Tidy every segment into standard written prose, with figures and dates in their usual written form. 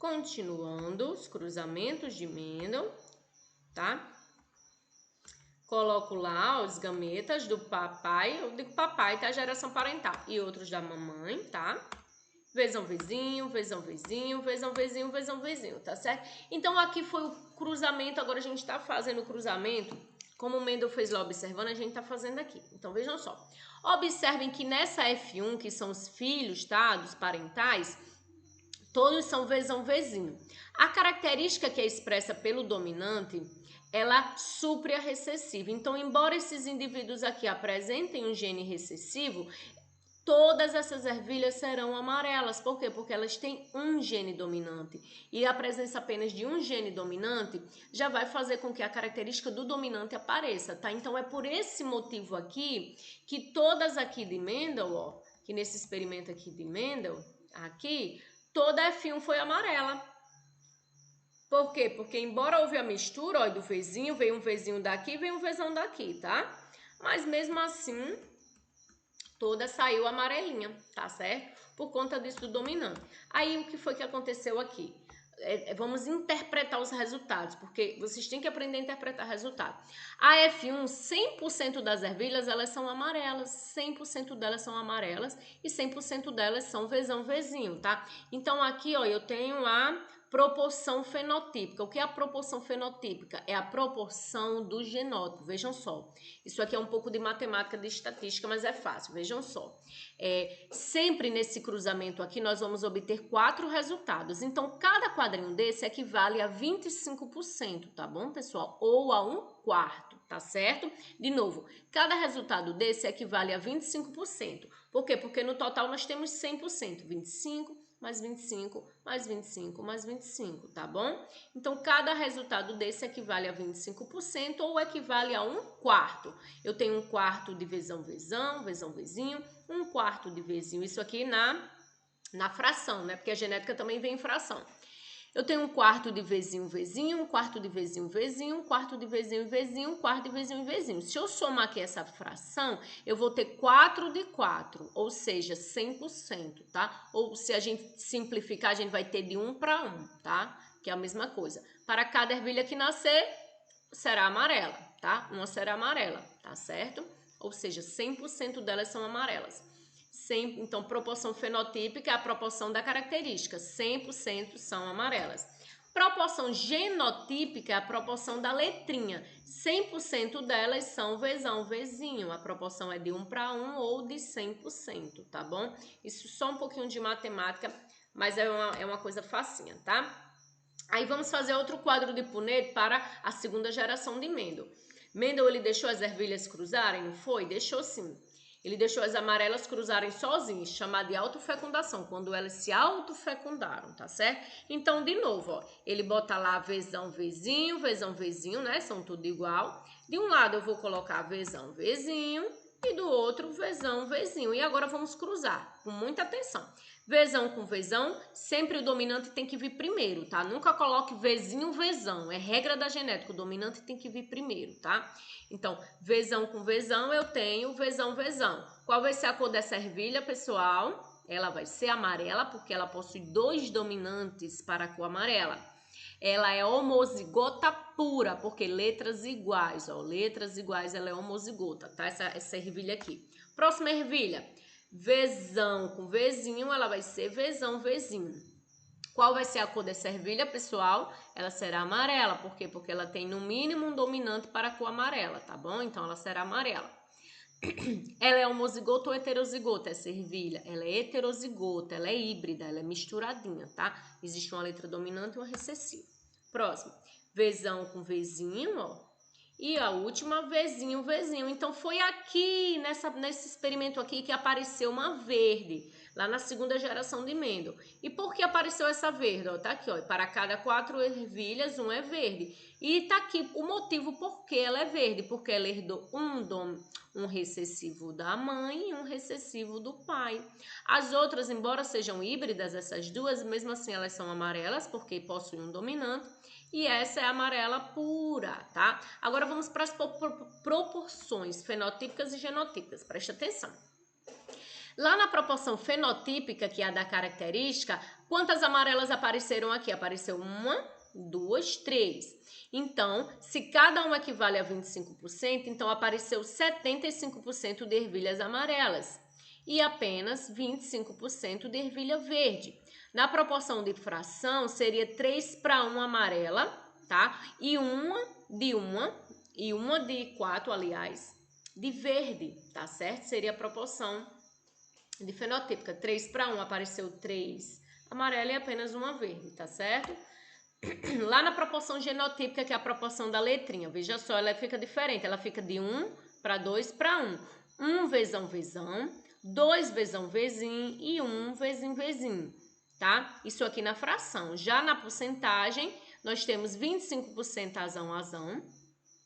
Continuando os cruzamentos de Mendel, tá? Coloco lá os gametas do papai, eu digo papai, tá? Geração parental. E outros da mamãe, tá? Vezão, vizinho, vezão, vizinho, vezão, vizinho, vezão, vizinho, tá certo? Então, aqui foi o cruzamento, agora a gente tá fazendo o cruzamento, como o Mendel fez lá observando, a gente tá fazendo aqui. Então, vejam só. Observem que nessa F1, que são os filhos, tá? Dos parentais, todos são vezão, vizinho. A característica que é expressa pelo dominante, ela supre a recessiva. Então, embora esses indivíduos aqui apresentem um gene recessivo, todas essas ervilhas serão amarelas. Por quê? Porque elas têm um gene dominante. E a presença apenas de um gene dominante já vai fazer com que a característica do dominante apareça, tá? Então, é por esse motivo aqui que todas aqui de Mendel, ó, que nesse experimento aqui de Mendel, aqui, toda F1 foi amarela. Por quê? Porque embora houve a mistura, ó, do vizinho, veio um vizinho daqui, veio um vezão daqui, tá? Mas mesmo assim, toda saiu amarelinha, tá certo? Por conta disso do dominante. Aí, o que foi que aconteceu aqui? Vamos interpretar os resultados, porque vocês têm que aprender a interpretar resultado. A F1, 100% das ervilhas, elas são amarelas, 100% delas são amarelas e 100% delas são vezão, vezinho, tá? Então, aqui, ó, eu tenho a proporção fenotípica. O que é a proporção fenotípica? É a proporção do genótipo. Vejam só. Isso aqui é um pouco de matemática, de estatística, mas é fácil. Vejam só. Sempre nesse cruzamento aqui, nós vamos obter 4 resultados. Então, cada quadrinho desse equivale a 25%, tá bom, pessoal? Ou a 1/4, tá certo? De novo, cada resultado desse equivale a 25%. Por quê? Porque no total nós temos 100%. 25 mais 25, mais 25, mais 25, tá bom? Então, cada resultado desse equivale a 25% ou equivale a 1/4. Eu tenho 1/4 de vezão, vezão, vezão, vezinho, 1/4 de vezinho. Isso aqui na fração, né? Porque a genética também vem em fração. Eu tenho 1/4 de vezinho, vezinho, 1/4 de vezinho, vezinho, 1/4 de vezinho, vezinho, 1/4 de vezinho, vezinho. Se eu somar aqui essa fração, eu vou ter 4 de 4, ou seja, 100%, tá? Ou se a gente simplificar, a gente vai ter de 1 para 1, tá? Que é a mesma coisa. Para cada ervilha que nascer, será amarela, tá? Uma será amarela, tá certo? Ou seja, 100% delas são amarelas. Então, proporção fenotípica é a proporção da característica, 100% são amarelas. Proporção genotípica é a proporção da letrinha, 100% delas são vezão, vezinho, a proporção é de 1 para 1 ou de 100%, tá bom? Isso só um pouquinho de matemática, mas é uma coisa facinha, tá? Aí vamos fazer outro quadro de Punnett para a segunda geração de Mendel. Mendel, ele deixou as ervilhas cruzarem, não foi? Deixou sim. Ele deixou as amarelas cruzarem sozinhas, chamada de autofecundação, quando elas se autofecundaram, tá certo? Então, de novo, ó, ele bota lá vezão, vezinho, né? São tudo igual. De um lado eu vou colocar vezão, vezinho, e do outro vezão, vezinho. E agora vamos cruzar, com muita atenção. Vezão com vezão, sempre o dominante tem que vir primeiro, tá? Nunca coloque vezinho, vezão. É regra da genética, o dominante tem que vir primeiro, tá? Então, vezão com vezão, eu tenho vezão, vezão. Qual vai ser a cor dessa ervilha, pessoal? Ela vai ser amarela, porque ela possui 2 dominantes para a cor amarela. Ela é homozigota pura, porque letras iguais, ó, letras iguais, ela é homozigota, tá? Essa ervilha aqui. Próxima ervilha, vezão com vezinho, ela vai ser vezão, vezinho. Qual vai ser a cor dessa ervilha, pessoal? Ela será amarela. Por quê? Porque ela tem no mínimo um dominante para a cor amarela, tá bom? Então, ela será amarela. Ela é homozigota ou heterozigota, essa ervilha? Ela é heterozigota, ela é híbrida, ela é misturadinha, tá? Existe uma letra dominante e uma recessiva. Próximo, vezão com vezinho, ó. E a última, vezinho, vezinho. Então, foi aqui, nesse experimento aqui, que apareceu uma verde, lá na segunda geração de Mendel. E por que apareceu essa verde? Ó, tá aqui, ó. Para cada 4 ervilhas, um é verde. E tá aqui o motivo por que ela é verde. Porque ela herdou um recessivo da mãe e um recessivo do pai. As outras, embora sejam híbridas, essas duas, mesmo assim elas são amarelas, porque possuem um dominante. E essa é a amarela pura, tá? Agora vamos para as proporções fenotípicas e genotípicas. Preste atenção. Lá na proporção fenotípica, que é a da característica, quantas amarelas apareceram aqui? Apareceu 1, 2, 3. Então, se cada uma equivale a 25%, então apareceu 75% de ervilhas amarelas e apenas 25% de ervilha verde. Na proporção de fração, seria 3:1 amarela, tá? E uma de 4, aliás, de verde, tá certo? Seria a proporção de fenotípica. 3:1 apareceu 3 amarela e apenas uma verde, tá certo? Lá na proporção genotípica, que é a proporção da letrinha, veja só, ela fica diferente. Ela fica de 1:2:1. 1 vezão, 2 vezão, vezinho e 1 vezinho, tá? Isso aqui na fração. Já na porcentagem, nós temos 25% azão,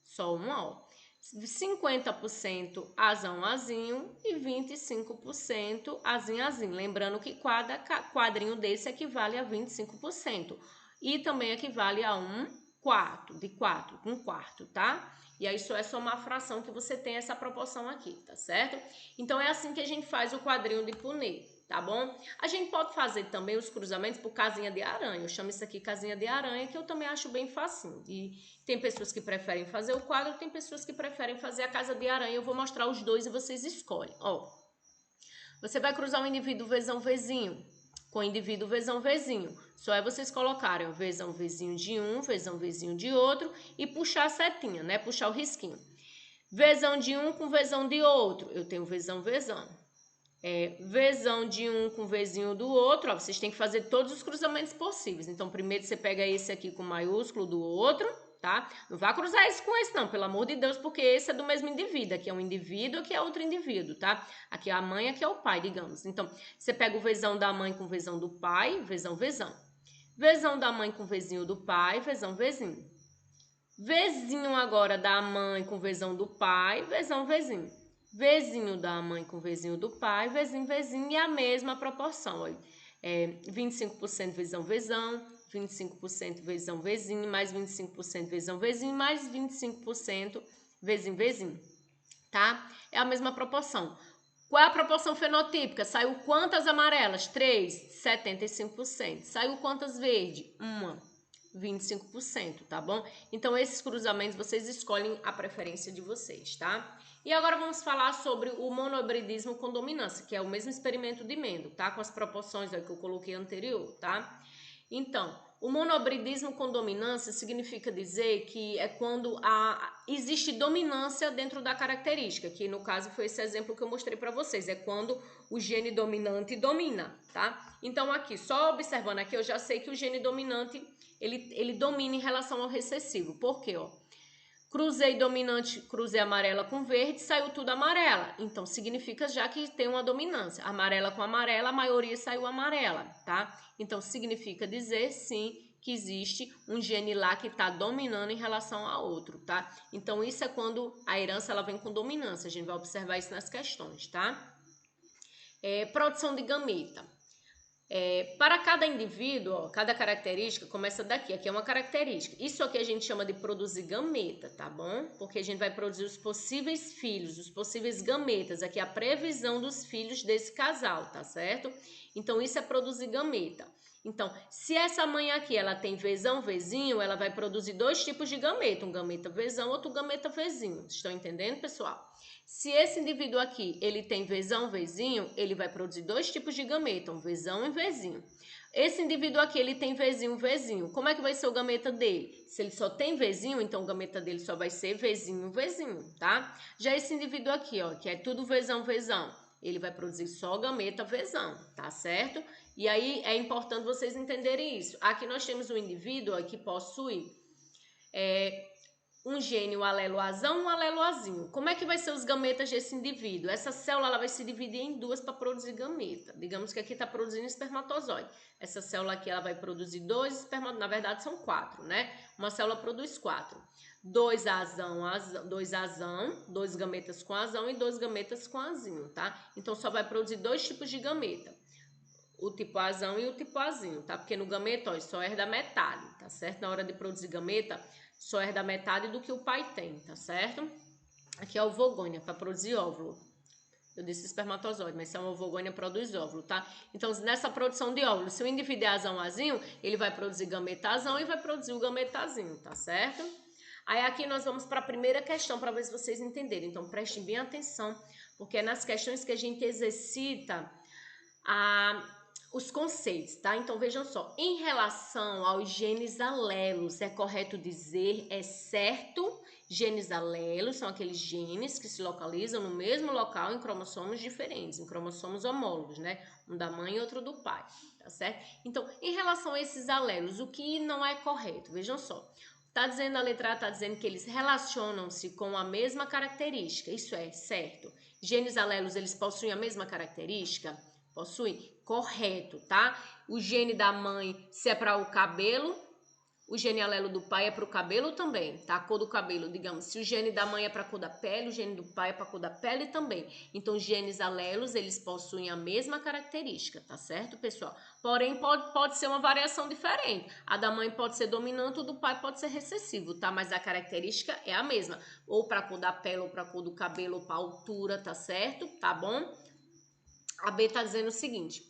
só uma, ó. 50% azinho e 25% azinho. Lembrando que cada quadrinho desse equivale a 25%. E também equivale a 1/4, tá? E aí só é somar a fração que você tem essa proporção aqui, tá certo? Então é assim que a gente faz o quadrinho de Punnett, tá bom? A gente pode fazer também os cruzamentos por casinha de aranha. Eu chamo isso aqui casinha de aranha, que eu também acho bem facinho. E tem pessoas que preferem fazer o quadro, tem pessoas que preferem fazer a casa de aranha. Eu vou mostrar os dois e vocês escolhem. Ó, você vai cruzar o indivíduo vezão, vezinho com o indivíduo vezão, vezinho. Só é vocês colocarem o vezão, vezinho de um, vezão, vezinho de outro e puxar a setinha, né? Puxar o risquinho. Vezão de um com vezão de outro. Eu tenho vezão, vezão. Vezão de um com vezinho do outro. Ó, vocês têm que fazer todos os cruzamentos possíveis. Então, primeiro você pega esse aqui com maiúsculo do outro, tá? Não vá cruzar esse com esse não, pelo amor de Deus, porque esse é do mesmo indivíduo. Aqui é um indivíduo, aqui é outro indivíduo, tá? Aqui é a mãe, aqui é o pai, digamos. Então, você pega o vezão da mãe com vezão do pai, vezão, vezão. Vezão da mãe com vezinho do pai, vezão, vezinho. Vezinho agora da mãe com vezão do pai, vezão, vezinho. Vezinho da mãe com vezinho do pai, vezinho, vezinho, e a mesma proporção, olha. 25% vezão, vezão, 25% vezão, vezinho, mais 25% vezão, vezinho, mais 25% vezinho, vezinho, tá? É a mesma proporção. Qual é a proporção fenotípica? Saiu quantas amarelas? 3, 75%. Saiu quantas verdes? 25%, tá bom? Então, esses cruzamentos vocês escolhem a preferência de vocês, tá? E agora vamos falar sobre o monobridismo com dominância, que é o mesmo experimento de Mendel, tá? Com as proporções aí que eu coloquei anterior, tá? Então, o monobridismo com dominância significa dizer que é quando existe dominância dentro da característica, que no caso foi esse exemplo que eu mostrei para vocês, é quando o gene dominante domina, tá? Então aqui, só observando aqui, eu já sei que o gene dominante, ele domina em relação ao recessivo. Por quê, ó? Cruzei dominante, cruzei amarela com verde, saiu tudo amarela. Então, significa já que tem uma dominância. Amarela com amarela, a maioria saiu amarela, tá? Então, significa dizer, sim, que existe um gene lá que está dominando em relação a outro, tá? Então, isso é quando a herança ela vem com dominância. A gente vai observar isso nas questões, tá? Produção de gameta. Para cada indivíduo, ó, cada característica começa daqui. Aqui é uma característica. Isso aqui a gente chama de produzir gameta, tá bom? Porque a gente vai produzir os possíveis filhos, os possíveis gametas. Aqui é a previsão dos filhos desse casal, tá certo? Então, isso é produzir gameta. Então, se essa mãe aqui, ela tem vezão, vezinho, ela vai produzir dois tipos de gameta. Um gameta vezão, outro gameta vezinho. Estão entendendo, pessoal? Se esse indivíduo aqui, ele tem vezão, vezinho, ele vai produzir dois tipos de gameta, um vezão e vezinho. Esse indivíduo aqui, ele tem vezinho, vezinho. Como é que vai ser o gameta dele? Se ele só tem vezinho, então o gameta dele só vai ser vezinho, vezinho, tá? Já esse indivíduo aqui, ó, que é tudo vezão, vezão, ele vai produzir só gameta vezão, tá certo? E aí é importante vocês entenderem isso. Aqui nós temos um indivíduo ó, que possui um gene, um alelo azão, um alelo azinho. Como é que vai ser os gametas desse indivíduo? Essa célula ela vai se dividir em duas para produzir gameta. Digamos que aqui está produzindo espermatozoide. Essa célula aqui ela vai produzir dois espermatozoides. Na verdade são 4, né? Uma célula produz 4. 2 azão, 2 gametas com azão e 2 gametas com azinho, tá? Então só vai produzir dois tipos de gameta. O tipo azão e o tipo azinho, tá? Porque no gameta, ó, só herda metade, tá certo? Na hora de produzir gameta, só herda metade do que o pai tem, tá certo? Aqui é o ovogônia, para produzir óvulo. Eu disse espermatozoide, mas se é uma ovogônia, produz óvulo, tá? Então, nessa produção de óvulo, se o indivíduo é azão, ele vai produzir gametazão e vai produzir o gametazinho, tá certo? Aí aqui nós vamos para a primeira questão, para ver se vocês entenderem. Então, prestem bem atenção, porque é nas questões que a gente exercita os conceitos, tá? Então, vejam só. Em relação aos genes alelos, é correto dizer, é certo? Genes alelos são aqueles genes que se localizam no mesmo local em cromossomos diferentes, em cromossomos homólogos, né? Um da mãe e outro do pai, tá certo? Então, em relação a esses alelos, o que não é correto? Vejam só. Tá dizendo, a letra A tá dizendo que eles relacionam-se com a mesma característica, isso é certo. Genes alelos, eles possuem a mesma característica? Possuem? Correto, tá? O gene da mãe, se é para o cabelo, o gene alelo do pai é para o cabelo também, tá? A cor do cabelo, digamos, se o gene da mãe é para a cor da pele, o gene do pai é para a cor da pele também. Então, genes alelos, eles possuem a mesma característica, tá certo, pessoal? Porém, pode ser uma variação diferente. A da mãe pode ser dominante, o do pai pode ser recessivo, tá? Mas a característica é a mesma. Ou para a cor da pele, ou para a cor do cabelo, ou para a altura, tá certo? Tá bom? A B tá dizendo o seguinte: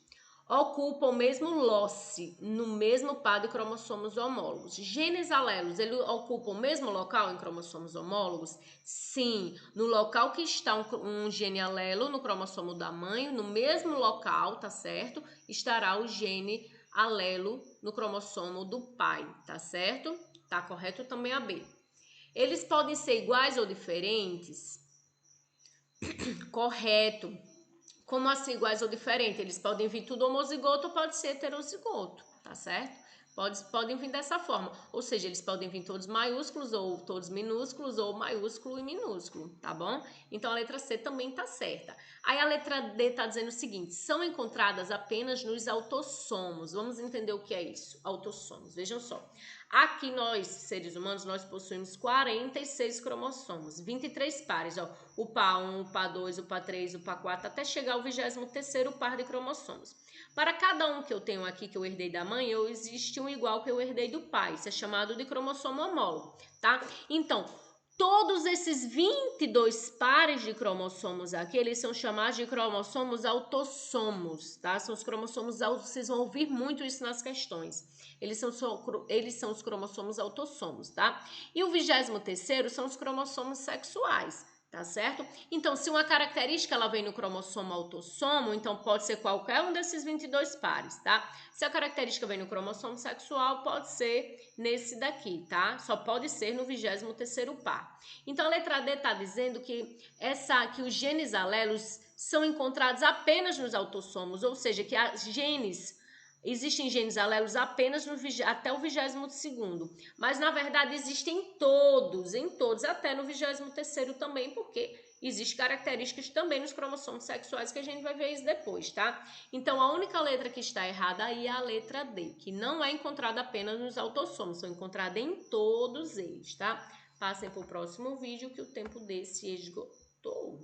ocupa o mesmo loce no mesmo par de cromossomos homólogos. Genes alelos, ele ocupa o mesmo local em cromossomos homólogos? Sim, no local que está um gene alelo no cromossomo da mãe, no mesmo local, tá certo? Estará o gene alelo no cromossomo do pai, tá certo? Tá correto também a B. Eles podem ser iguais ou diferentes? Correto. Como assim, iguais ou diferentes? Eles podem vir tudo homozigoto ou pode ser heterozigoto, tá certo? Podem vir dessa forma. Ou seja, eles podem vir todos maiúsculos ou todos minúsculos ou maiúsculo e minúsculo, tá bom? Então a letra C também tá certa. Aí a letra D tá dizendo o seguinte: são encontradas apenas nos autossomos. Vamos entender o que é isso, autossomos. Vejam só. Aqui nós, seres humanos, nós possuímos 46 cromossomos, 23 pares, ó, o par 1, o par 2, o par 3, o par 4, até chegar ao 23º par de cromossomos. Para cada um que eu tenho aqui, que eu herdei da mãe, existe um igual que eu herdei do pai, isso é chamado de cromossomo homólogo, tá? Então, todos esses 22 pares de cromossomos aqui, eles são chamados de cromossomos autossomos, tá? São os cromossomos, vocês vão ouvir muito isso nas questões. Eles são os cromossomos autossomos, tá? E o 23º são os cromossomos sexuais, tá certo? Então, se uma característica ela vem no cromossomo autossomo, então pode ser qualquer um desses 22 pares, tá? Se a característica vem no cromossomo sexual, pode ser nesse daqui, tá? Só pode ser no 23º par. Então, a letra D tá dizendo que os genes alelos são encontrados apenas nos autossomos, ou seja, que existem genes alelos apenas até o 22º, mas na verdade existem em todos, até no 23º também, porque existem características também nos cromossomos sexuais que a gente vai ver isso depois, tá? Então a única letra que está errada aí é a letra D, que não é encontrada apenas nos autossomos, são encontradas em todos eles, tá? Passem para o próximo vídeo que o tempo desse esgotou.